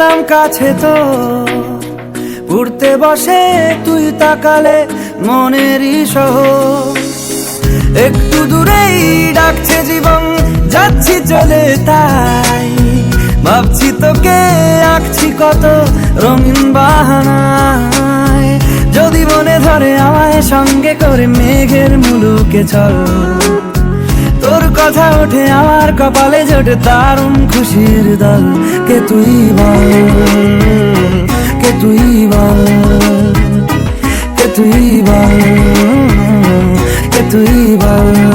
এলাম কাছে তো উড়তে বসে তুই তাকালে মনেরই শহর। একটু দূরেই ডাকছে জীবন, যাচ্ছি চলে তাই ভাবছি তোকে আঁকছি কত রঙিন বাহানায়। যদি মনে ধরে আমায় সঙ্গে করে মেঘের মুলুকে চল, তোর কথা ওঠে আমার কপালে জোটে দারুণ খুশির দল। কে তুই বল, কে তুই বল, কে তুই বল, কে তুই বল।